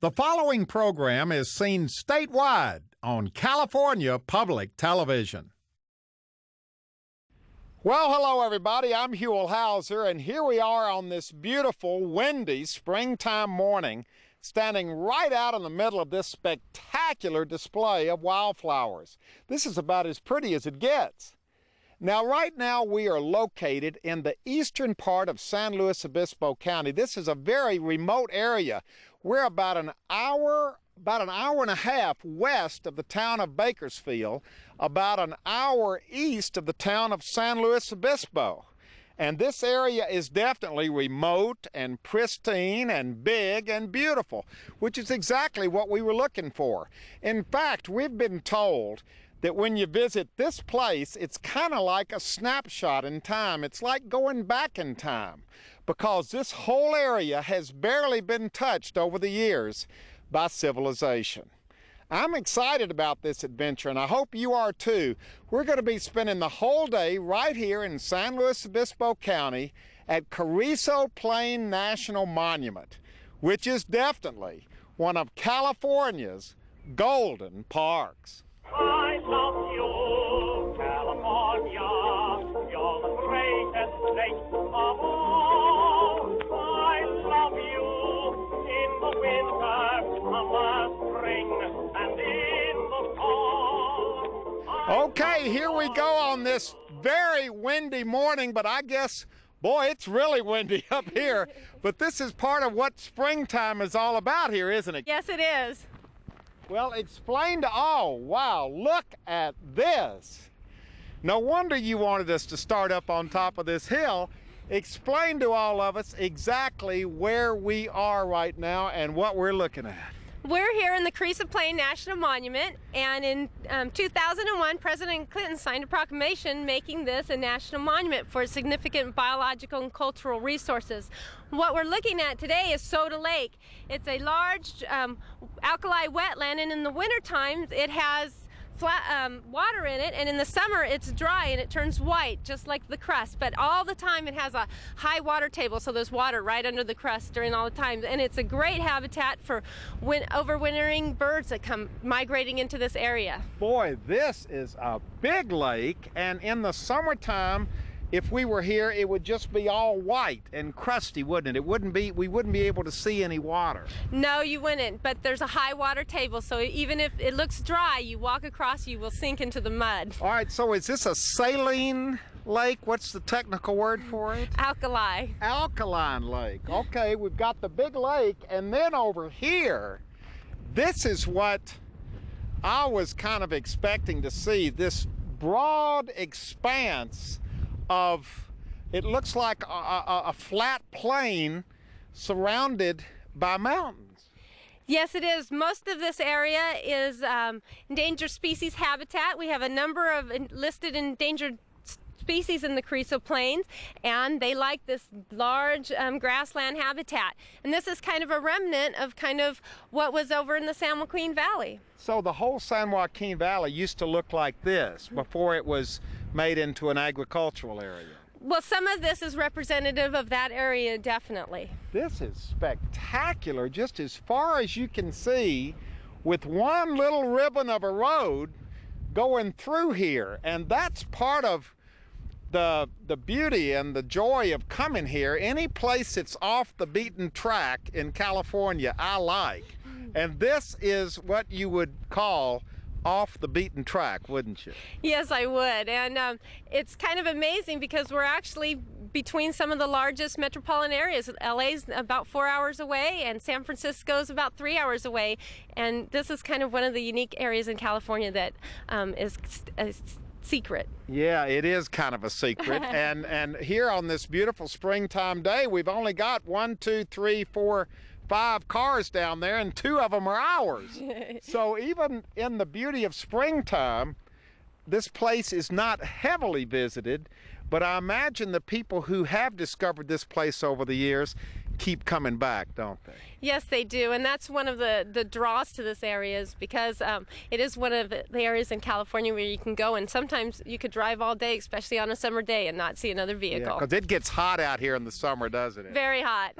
The following program is seen statewide on California Public Television. Well, hello everybody, I'm Huell, and here we are on this beautiful, windy springtime morning, standing right out in the middle of this spectacular display of wildflowers. This is about as pretty as it gets. Now, right now we are located in the eastern part of San Luis Obispo County. This is a very remote area. We're about an hour and a half west of the town of Bakersfield, about an hour east of the town of San Luis Obispo. And this area is definitely remote and pristine and big and beautiful, which is exactly what we were looking for. In fact, we've been told that when you visit this place, it's kind of like a snapshot in time. It's like going back in time, because this whole area has barely been touched over the years by civilization. I'm excited about this adventure, and I hope you are too. We're going to be spending the whole day right here in San Luis Obispo County at Carrizo Plain National Monument, which is definitely one of California's golden parks. I love you, California, you're the greatest state of all. I love you in the winter, summer, spring, and in the fall. Okay, here we go on this very windy morning, but I guess, boy, it's really windy up here. But this is part of what springtime is all about here, isn't it? Yes, it is. Well, explain to all. Wow, look at this. No wonder you wanted us to start up on top of this hill. Explain to all of us exactly where we are right now and what we're looking at. We're here in the Carrizo Plain National Monument, and in 2001, President Clinton signed a proclamation making this a national monument for significant biological and cultural resources. What we're looking at today is Soda Lake. It's a large alkali wetland, and in the wintertime it has flat water in it, and in the summer it's dry and it turns white just like the crust, but all the time it has a high water table, so there's water right under the crust during all the time, and it's a great habitat for overwintering birds that come migrating into this area. Boy, this is a big lake, and in the summertime, if we were here, it would just be all white and crusty, wouldn't it? We wouldn't be able to see any water. No, you wouldn't, but there's a high water table, so even if it looks dry, you walk across, you will sink into the mud. All right, so is this a saline lake? What's the technical word for it? Alkali. Alkaline lake. Okay, we've got the big lake, and then over here, this is what I was kind of expecting to see, this broad expanse of, it looks like a flat plain surrounded by mountains. Yes, it is. Most of this area is endangered species habitat. We have a number of listed endangered species in the Carrizo Plains, and they like this large grassland habitat. And this is kind of a remnant of kind of what was over in the San Joaquin Valley. So the whole San Joaquin Valley used to look like this before it was made into an agricultural area. Well, some of this is representative of that area, definitely. This is spectacular, just as far as you can see, with one little ribbon of a road going through here. And that's part of the beauty and the joy of coming here. Any place that's off the beaten track in California, I like. And this is what you would call off the beaten track, wouldn't you? Yes, I would. And it's kind of amazing because we're actually between some of the largest metropolitan areas. LA's about 4 hours away, and San Francisco's about 3 hours away. And this is kind of one of the unique areas in California that is secret. Yeah, it is kind of a secret. and here on this beautiful springtime day, we've only got 5 cars down there, and 2 of them are ours. So even in the beauty of springtime, this place is not heavily visited, but I imagine the people who have discovered this place over the years keep coming back, don't they? Yes, they do, and that's one of the draws to this area is because it is one of the areas in California where you can go, and sometimes you could drive all day, especially on a summer day, and not see another vehicle. Because it gets hot out here in the summer, doesn't it? Very hot.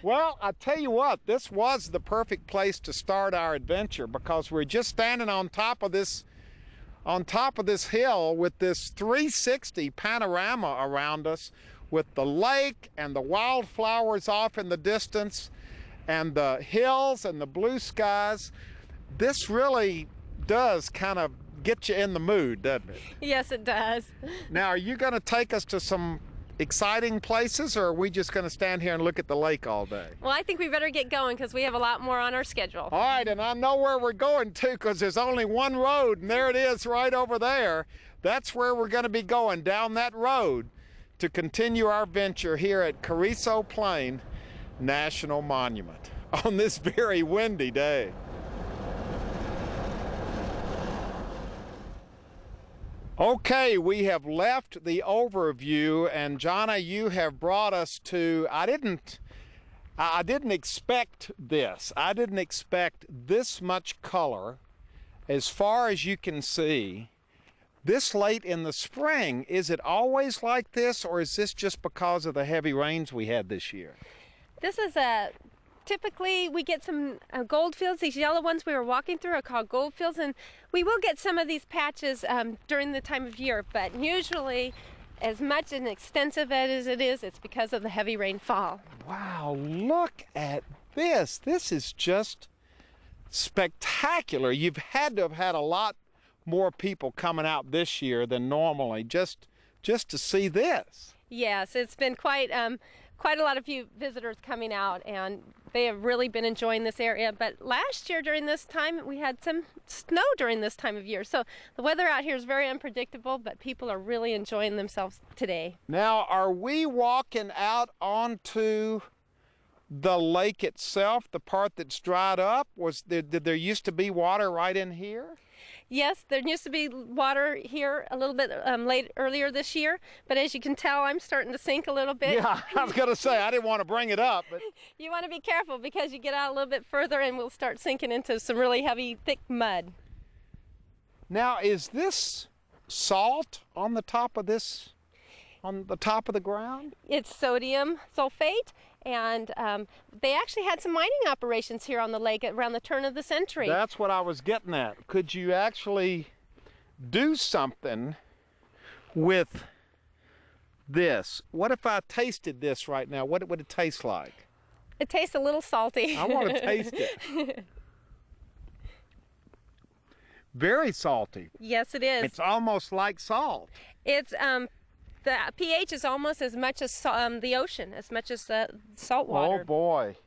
Well, I tell you what, this was the perfect place to start our adventure because we're just standing on top of this hill with this 360 panorama around us, with the lake and the wildflowers off in the distance and the hills and the blue skies. This really does kind of get you in the mood, doesn't it? Yes, it does. Now, are you going to take us to some exciting places, or are we just going to stand here and look at the lake all day? Well, I think we better get going because we have a lot more on our schedule. All right, and I know where we're going to because there's only one road, and there it is right over there. That's where we're going to be going, down that road, to continue our venture here at Carrizo Plain National Monument on this very windy day. Okay, we have left the overview, and Jonna, you have brought us to, I didn't expect this. I didn't expect this much color as far as you can see. This late in the spring, is it always like this, or is this just because of the heavy rains we had this year? This is typically we get some gold fields. These yellow ones we were walking through are called gold fields, and we will get some of these patches during the time of year, but usually as much and extensive as it is, it's because of the heavy rainfall. Wow, look at this. This is just spectacular. You've had to have had a lot more people coming out this year than normally just to see this. Yes, it's been quite a lot of you visitors coming out, and they have really been enjoying this area. But last year during this time we had some snow during this time of year, so the weather out here is very unpredictable, but people are really enjoying themselves today. Now, are we walking out onto the lake itself, the part that's dried up? Did there used to be water right in here? Yes, there used to be water here a little bit earlier this year, but as you can tell, I'm starting to sink a little bit. Yeah, I was going to say, I didn't want to bring it up. But you want to be careful because you get out a little bit further and we'll start sinking into some really heavy, thick mud. Now, is this salt on the top of the ground? It's sodium sulfate. And they actually had some mining operations here on the lake around the turn of the century. That's what I was getting at. Could you actually do something with this? What if I tasted this right now? What would it taste like? It tastes a little salty. I want to taste it. Very salty. Yes, it is. It's almost like salt. It's the pH is almost as much as the ocean, as much as salt water. Oh boy,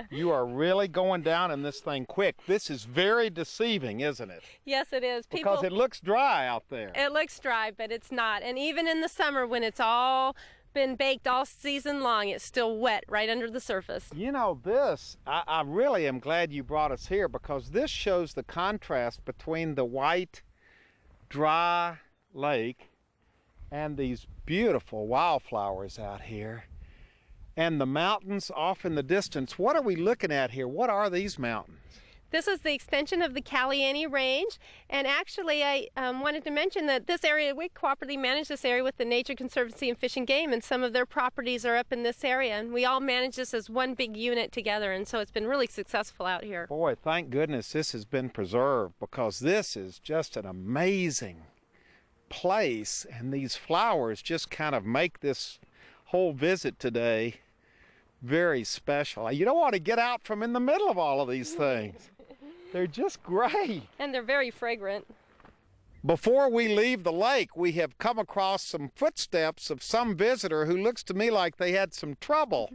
you are really going down in this thing quick. This is very deceiving, isn't it? Yes, it is. Because it looks dry out there. It looks dry, but it's not. And even in the summer when it's all been baked all season long, it's still wet right under the surface. You know, this, I really am glad you brought us here because this shows the contrast between the white, dry lake and these beautiful wildflowers out here, and the mountains off in the distance. What are we looking at here? What are these mountains? This is the extension of the Caliani Range, and actually I wanted to mention that this area, we cooperatively manage this area with the Nature Conservancy and Fish and Game, and some of their properties are up in this area, and we all manage this as one big unit together, and so it's been really successful out here. Boy, thank goodness this has been preserved, because this is just an amazing place, and these flowers just kind of make this whole visit today very special. You don't want to get out from in the middle of all of these things. They're just great. And they're very fragrant. Before we leave the lake, we have come across some footsteps of some visitor who looks to me like they had some trouble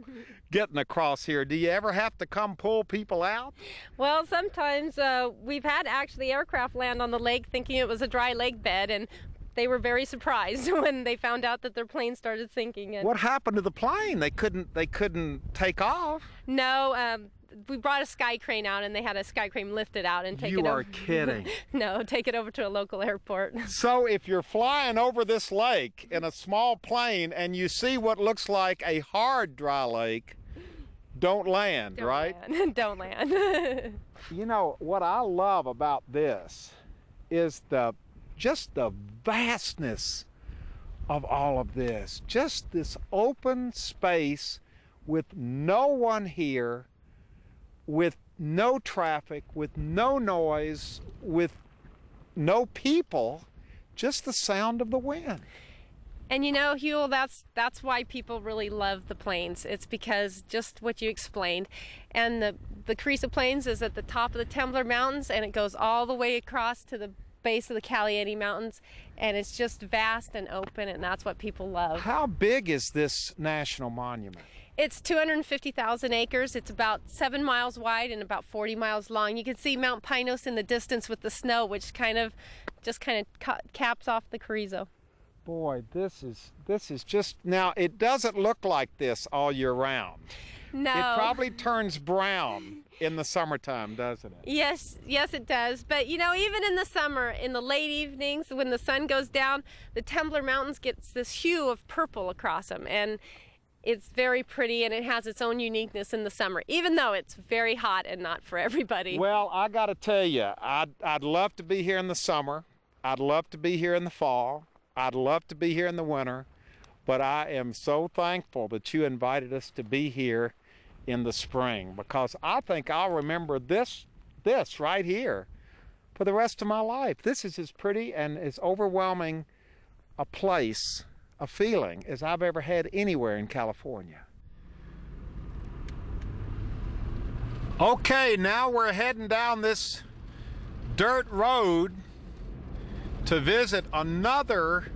getting across here. Do you ever have to come pull people out? Well, sometimes we've had actually aircraft land on the lake thinking it was a dry lake bed, and they were very surprised when they found out that their plane started sinking. And what happened to the plane? They couldn't take off? No, we brought a sky crane out, and they had a sky crane lift it out and take it over. You are kidding. No, take it over to a local airport. So if you're flying over this lake in a small plane and you see what looks like a hard dry lake, don't land, right? Don't land. You know, what I love about this is just the vastness of all of this. Just this open space with no one here, with no traffic, with no noise, with no people, just the sound of the wind. And you know, Huell, that's why people really love the plains. It's because just what you explained. And the Carrizo Plains is at the top of the Temblor Mountains, and it goes all the way across to the base of the Caliente Mountains, and it's just vast and open, and that's what people love. How big is this national monument? It's 250,000 acres. It's about 7 miles wide and about 40 miles long. You can see Mount Pinos in the distance with the snow, which just caps off the Carrizo. Boy, this is just, now it doesn't look like this all year round. No. It probably turns brown in the summertime, doesn't it? Yes, it does. But you know, even in the summer, in the late evenings when the sun goes down, the Temblor Mountains gets this hue of purple across them, and it's very pretty, and it has its own uniqueness in the summer, even though it's very hot and not for everybody. Well, I got to tell you, I'd love to be here in the summer. I'd love to be here in the fall. I'd love to be here in the winter, but I am so thankful that you invited us to be here in the spring, because I think I'll remember this right here for the rest of my life. This is as pretty and as overwhelming a place, a feeling, as I've ever had anywhere in California. Okay, now we're heading down this dirt road to visit another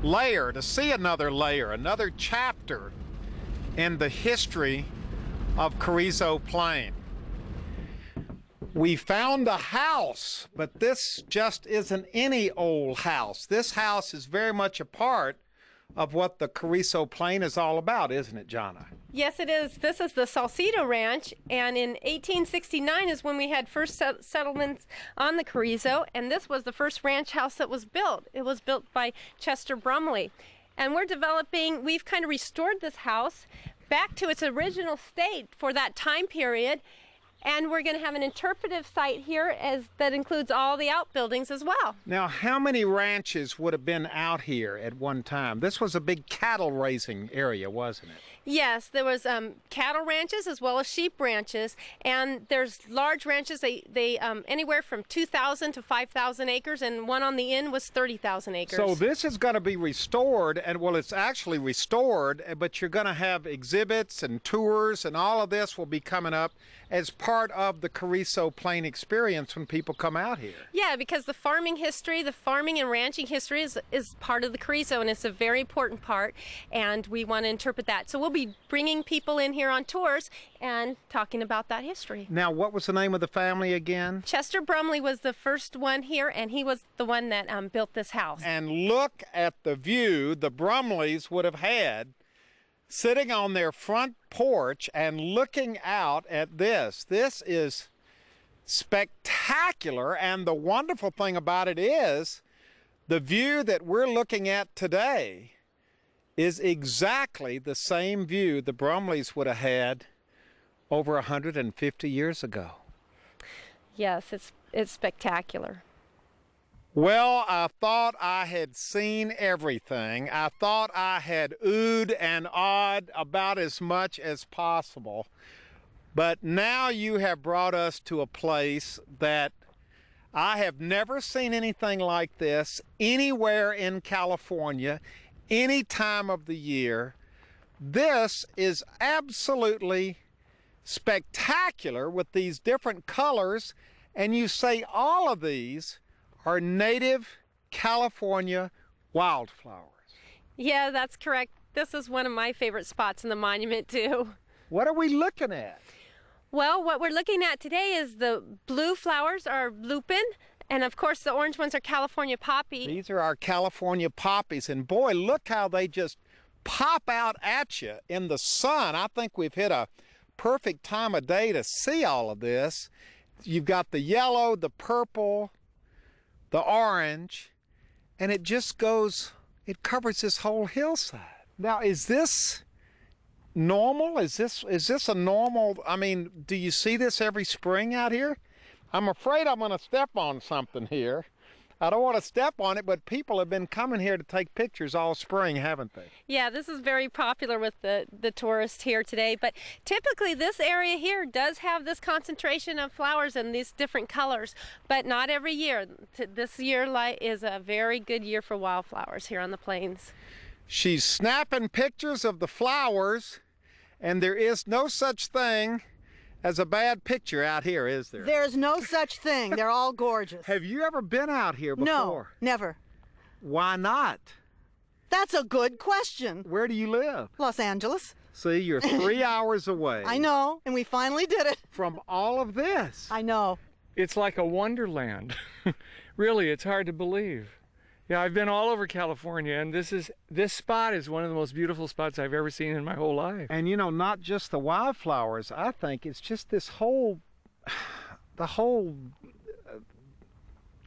layer, to see another layer, another chapter in the history of Carrizo Plain. We found a house, but this just isn't any old house. This house is very much a part of what the Carrizo Plain is all about, isn't it, Jonna? Yes, it is. This is the Salcedo Ranch, and in 1869 is when we had first settlements on the Carrizo, and this was the first ranch house that was built. It was built by Chester Brumley. And we've kind of restored this house back to its original state for that time period, and we're going to have an interpretive site here that includes all the outbuildings as well. Now, how many ranches would have been out here at one time? This was a big cattle raising area, wasn't it? Yes, there was cattle ranches as well as sheep ranches, and there's large ranches. They anywhere from 2,000 to 5,000 acres, and one on the end was 30,000 acres. So this is going to be restored, and well, it's actually restored, but you're going to have exhibits and tours, and all of this will be coming up as part of the Carrizo Plain experience when people come out here. Yeah, because the farming and ranching history is part of the Carrizo, and it's a very important part, and we want to interpret that. So we'll be bringing people in here on tours and talking about that history. Now, what was the name of the family again? Chester Brumley was the first one here, and he was the one that built this house. And look at the view the Brumleys would have had sitting on their front porch and looking out at this. This is spectacular, and the wonderful thing about it is the view that we're looking at today is exactly the same view the Brumleys would have had over 150 years ago. Yes, it's spectacular. Well, I thought I had seen everything. I thought I had oohed and awed about as much as possible. But now you have brought us to a place that I have never seen anything like this anywhere in California, any time of the year. This is absolutely spectacular with these different colors, and you say all of these are native California wildflowers. Yeah, that's correct. This is one of my favorite spots in the monument too. What are we looking at? Well, what we're looking at today is the blue flowers are lupin, and of course the orange ones are California poppy. These are our California poppies, and boy, look how they just pop out at you in the sun. I think we've hit a perfect time of day to see all of this. You've got the yellow, the purple, the orange, and it just goes, it covers this whole hillside. Now, is this normal? Is this a normal, I mean, do you see this every spring out here? I'm afraid I'm gonna step on something here. I don't want to step on it, but people have been coming here to take pictures all spring, haven't they? Yeah, this is very popular with the tourists here today, but typically this area here does have this concentration of flowers in these different colors, but not every year. This year is a very good year for wildflowers here on the plains. She's snapping pictures of the flowers, and there is no such thing as a bad picture out here, is there? There's no such thing. They're all gorgeous. Have you ever been out here before? No, never. Why not? That's a good question. Where do you live? Los Angeles. See, you're 3 hours away. I know, and we finally did it. From all of this. I know. It's like a wonderland. Really, it's hard to believe. Yeah, I've been all over California, and this spot is one of the most beautiful spots I've ever seen in my whole life. And you know, not just the wildflowers, I think it's just this whole, the whole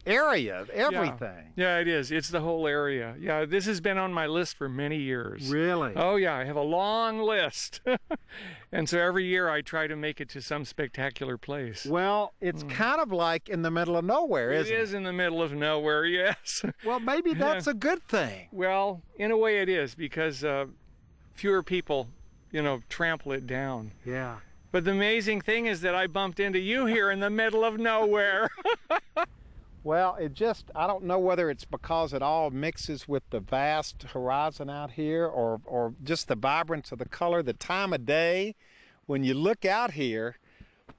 area, everything. Yeah, it is. It's the whole area. Yeah, this has been on my list for many years. Really? Oh yeah, I have a long list. And so every year I try to make it to some spectacular place. Well, it's kind of like in the middle of nowhere, isn't it? It is in the middle of nowhere, yes. Well, maybe that's a good thing. Well, in a way it is, because fewer people, you know, trample it down. Yeah. But the amazing thing is that I bumped into you here in the middle of nowhere. Well, I don't know whether it's because it all mixes with the vast horizon out here, or just the vibrance of the color, the time of day. When you look out here,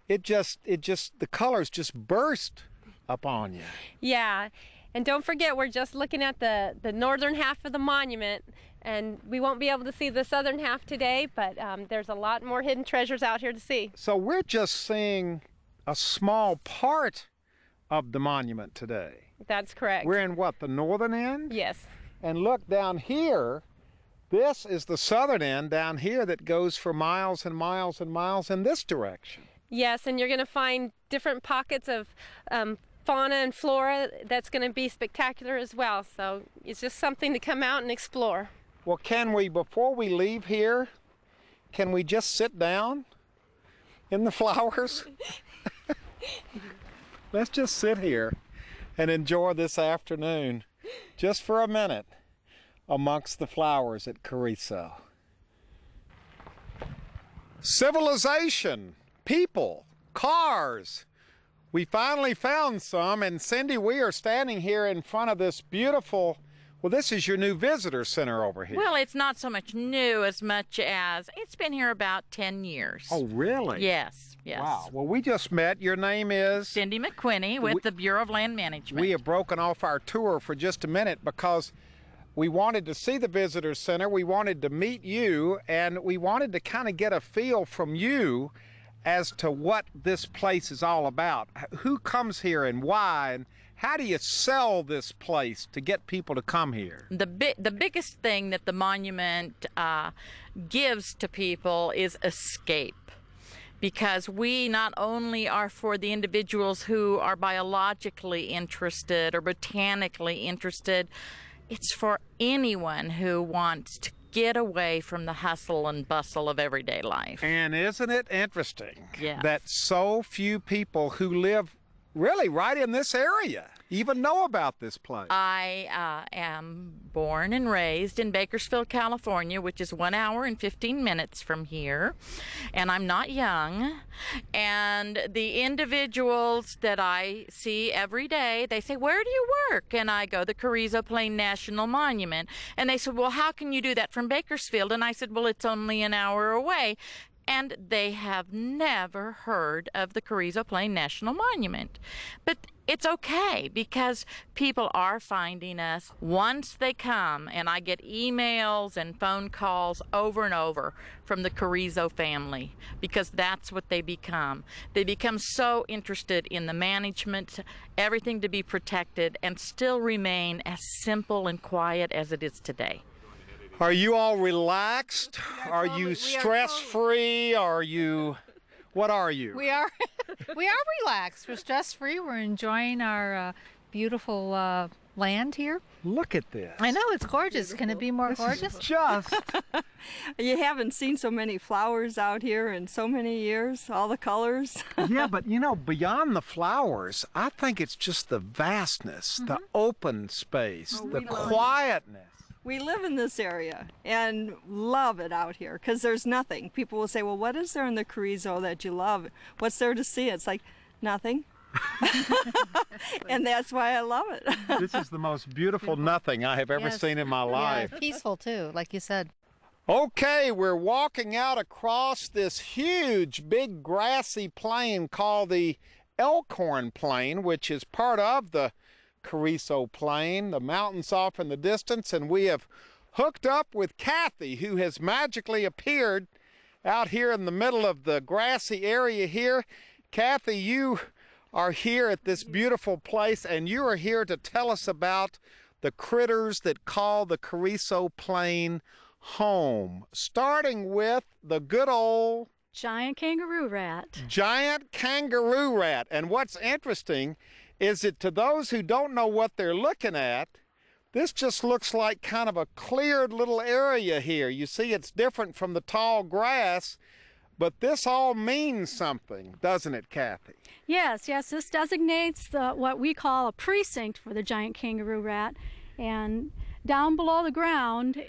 the colors just burst upon you. Yeah, and don't forget, we're just looking at the northern half of the monument, and we won't be able to see the southern half today, but there's a lot more hidden treasures out here to see. So we're just seeing a small part of the monument today. That's correct. We're in what, the northern end? Yes. And look down here, this is the southern end down here that goes for miles and miles and miles in this direction. Yes, and you're going to find different pockets of fauna and flora that's going to be spectacular as well. So it's just something to come out and explore. Well, can we, before we leave here, can we just sit down in the flowers? Let's just sit here and enjoy this afternoon, just for a minute, amongst the flowers at Carrizo. Civilization, people, cars. We finally found some, and Cindy, we are standing here in front of this beautiful, well, this is your new visitor center over here. Well, it's not so much new as much as it's been here about 10 years. Oh, really? Yes, yes. Wow. Well, we just met. Your name is? Cindy McQuinney with the Bureau of Land Management. We have broken off our tour for just a minute because we wanted to see the visitor center, we wanted to meet you, and we wanted to kind of get a feel from you as to what this place is all about. Who comes here and why, and how do you sell this place to get people to come here? The biggest thing that the monument gives to people is escape. Because we not only are for the individuals who are biologically interested or botanically interested, it's for anyone who wants to get away from the hustle and bustle of everyday life. And isn't it interesting Yes. that so few people who live really right in this area even know about this place? I am born and raised in Bakersfield, California, which is 1 hour and 15 minutes from here, and I'm not young. And the individuals that I see every day, they say, "Where do you work?" And I go, "The Carrizo Plain National Monument." And they said, "Well, how can you do that from Bakersfield?" And I said, "Well, it's only an hour away." And they have never heard of the Carrizo Plain National Monument. But it's okay, because people are finding us once they come, and I get emails and phone calls over and over from the Carrizo family, because that's what they become. They become so interested in the management, everything to be protected, and still remain as simple and quiet as it is today. Are you all relaxed? Are you stress-free? Are you... What are you? We are relaxed. We're stress-free. We're enjoying our beautiful land here. Look at this. I know, it's gorgeous. Can it be more gorgeous? Is just. You haven't seen so many flowers out here in so many years, all the colors. Yeah, but you know, beyond the flowers, I think it's just the vastness, the open space, the quietness. We live in this area and love it out here because there's nothing. People will say, well, what is there in the Carrizo that you love? What's there to see? It's like, nothing. And that's why I love it. This is the most beautiful nothing I have ever seen in my life. Yeah, peaceful too, like you said. Okay, we're walking out across this huge, big grassy plain called the Elkhorn Plain, which is part of the Carrizo Plain, the mountains off in the distance, and we have hooked up with Kathy, who has magically appeared out here in the middle of the grassy area here. Kathy, you are here at this beautiful place, and you are here to tell us about the critters that call the Carrizo Plain home, starting with the good old giant kangaroo rat. Giant kangaroo rat. And what's interesting is that to those who don't know what they're looking at, this just looks like kind of a cleared little area here. You see, it's different from the tall grass, but this all means something, doesn't it, Kathy? Yes, this designates what we call a precinct for the giant kangaroo rat. And down below the ground,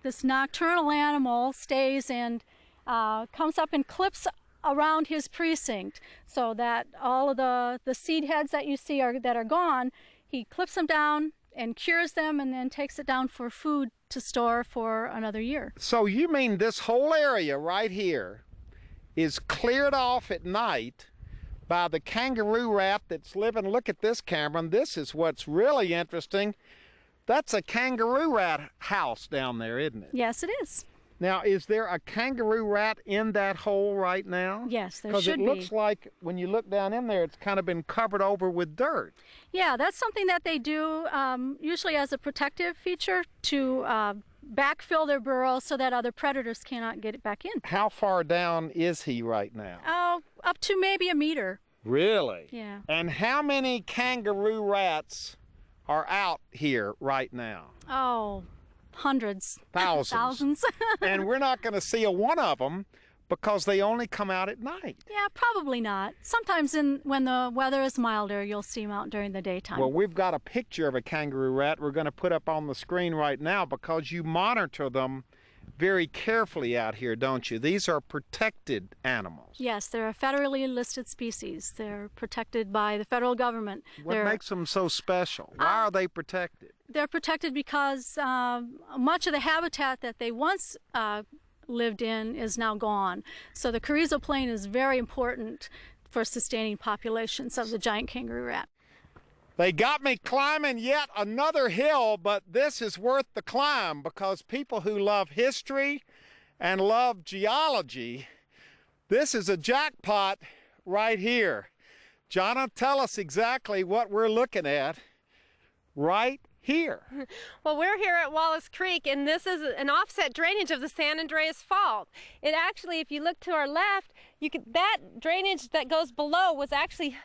this nocturnal animal stays and comes up and clips around his precinct, so that all of the seed heads that you see that are gone, he clips them down and cures them and then takes it down for food to store for another year. So you mean this whole area right here is cleared off at night by the kangaroo rat that's living? Look at this, Cameron. This is what's really interesting. That's a kangaroo rat house down there, isn't it? Yes, it is. Now, is there a kangaroo rat in that hole right now? Yes, there should be. Because it looks like when you look down in there, it's kind of been covered over with dirt. Yeah, that's something that they do usually as a protective feature to backfill their burrow so that other predators cannot get it back in. How far down is he right now? Oh, up to maybe a meter. Really? Yeah. And how many kangaroo rats are out here right now? Oh, hundreds. Thousands. Thousands. And we're not going to see a one of them because they only come out at night. Yeah, probably not. Sometimes when the weather is milder, you'll see them out during the daytime. Well, we've got a picture of a kangaroo rat we're going to put up on the screen right now because you monitor them very carefully out here, don't you? These are protected animals. Yes, they're a federally listed species. They're protected by the federal government. What makes them so special? Why are they protected? They're protected because much of the habitat that they once lived in is now gone. So the Carrizo Plain is very important for sustaining populations of the giant kangaroo rat. They got me climbing yet another hill, but this is worth the climb because people who love history and love geology, this is a jackpot right here. Jonna, tell us exactly what we're looking at right here. Well, we're here at Wallace Creek, and this is an offset drainage of the San Andreas Fault. It actually, if you look to our left, that drainage that goes below was actually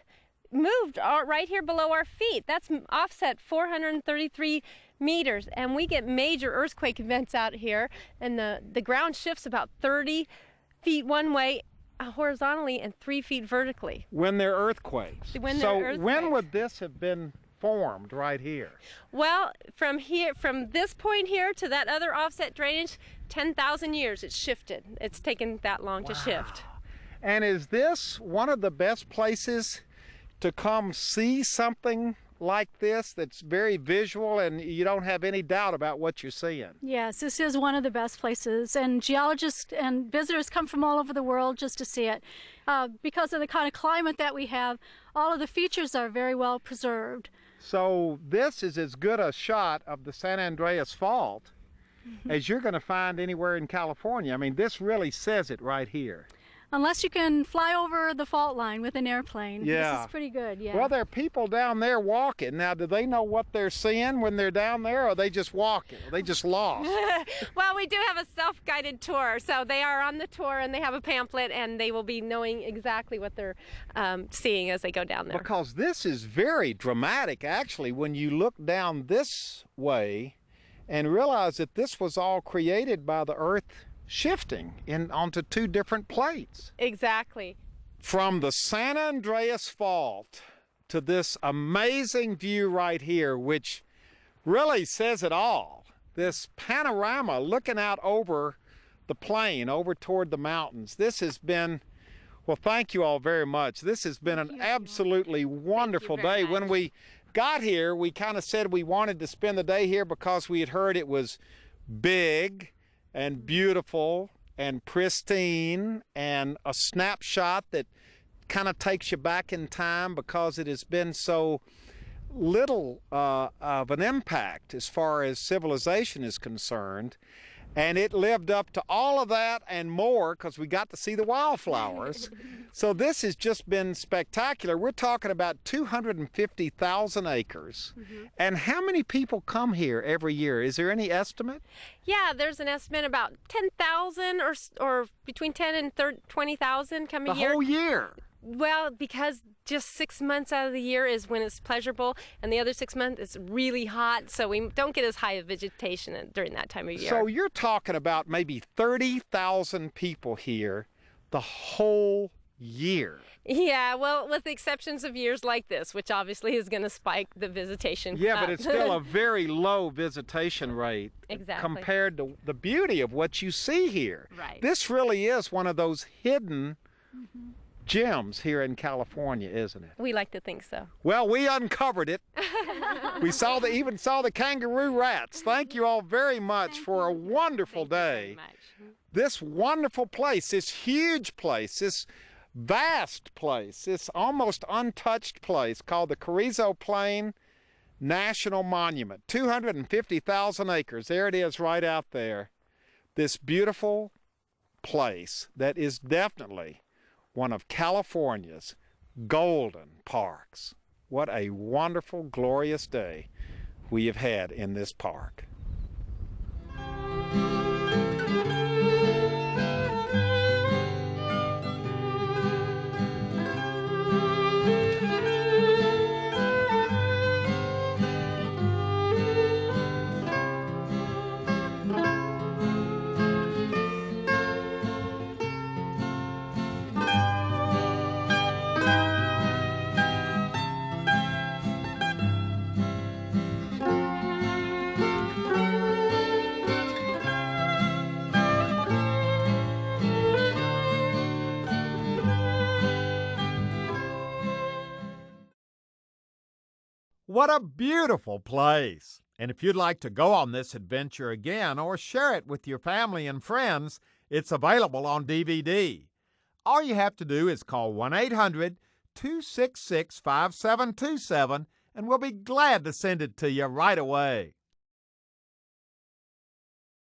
moved right here below our feet. That's offset 433 meters, and we get major earthquake events out here, and the ground shifts about 30 feet one way horizontally and 3 feet vertically. When there are earthquakes. When would this have been formed right here? Well, from this point here to that other offset drainage, 10,000 years it's shifted. It's taken that long to shift. And is this one of the best places to come see something like this that's very visual and you don't have any doubt about what you're seeing? Yes, this is one of the best places, and geologists and visitors come from all over the world just to see it. Because of the kind of climate that we have, all of the features are very well preserved. So this is as good a shot of the San Andreas Fault as you're going to find anywhere in California. I mean, this really says it right here. unless you can fly over the fault line with an airplane. Yeah. This is pretty good, yeah. Well, there are people down there walking. Now, do they know what they're seeing when they're down there, or are they just walking? Are they just lost? Well, we do have a self-guided tour, so they are on the tour and they have a pamphlet, and they will be knowing exactly what they're seeing as they go down there. Because this is very dramatic, actually, when you look down this way and realize that this was all created by the Earth shifting onto two different plates. Exactly. From the San Andreas Fault to this amazing view right here, which really says it all. This panorama looking out over the plain, over toward the mountains. This has been, well, thank you all very much. This has been an absolutely wonderful day. When we got here, we kind of said we wanted to spend the day here because we had heard it was big and beautiful and pristine and a snapshot that kind of takes you back in time because it has been so little of an impact as far as civilization is concerned. And it lived up to all of that and more because we got to see the wildflowers. So this has just been spectacular. We're talking about 250,000 acres. And how many people come here every year? Is there any estimate? Yeah, there's an estimate about 10,000 or between 10 and 20,000 come a year. The whole year? Well, because just 6 months out of the year is when it's pleasurable, and the other 6 months it's really hot, so we don't get as high of vegetation during that time of year. So you're talking about maybe 30,000 people here the whole year. Yeah, well, with the exceptions of years like this, which obviously is going to spike the visitation. Yeah, up. but it's still a very low visitation rate compared to the beauty of what you see here. Right. This really is one of those hidden gems here in California, isn't it? We like to think so. Well, we uncovered it. We even saw the kangaroo rats. Thank you all very much for a wonderful day. This wonderful place, this huge place, this vast place, this almost untouched place called the Carrizo Plain National Monument. 250,000 acres. There it is right out there. This beautiful place that is definitely one of California's golden parks. What a wonderful, glorious day we have had in this park. What a beautiful place! And if you'd like to go on this adventure again or share it with your family and friends, it's available on DVD. All you have to do is call 1-800-266-5727 and we'll be glad to send it to you right away.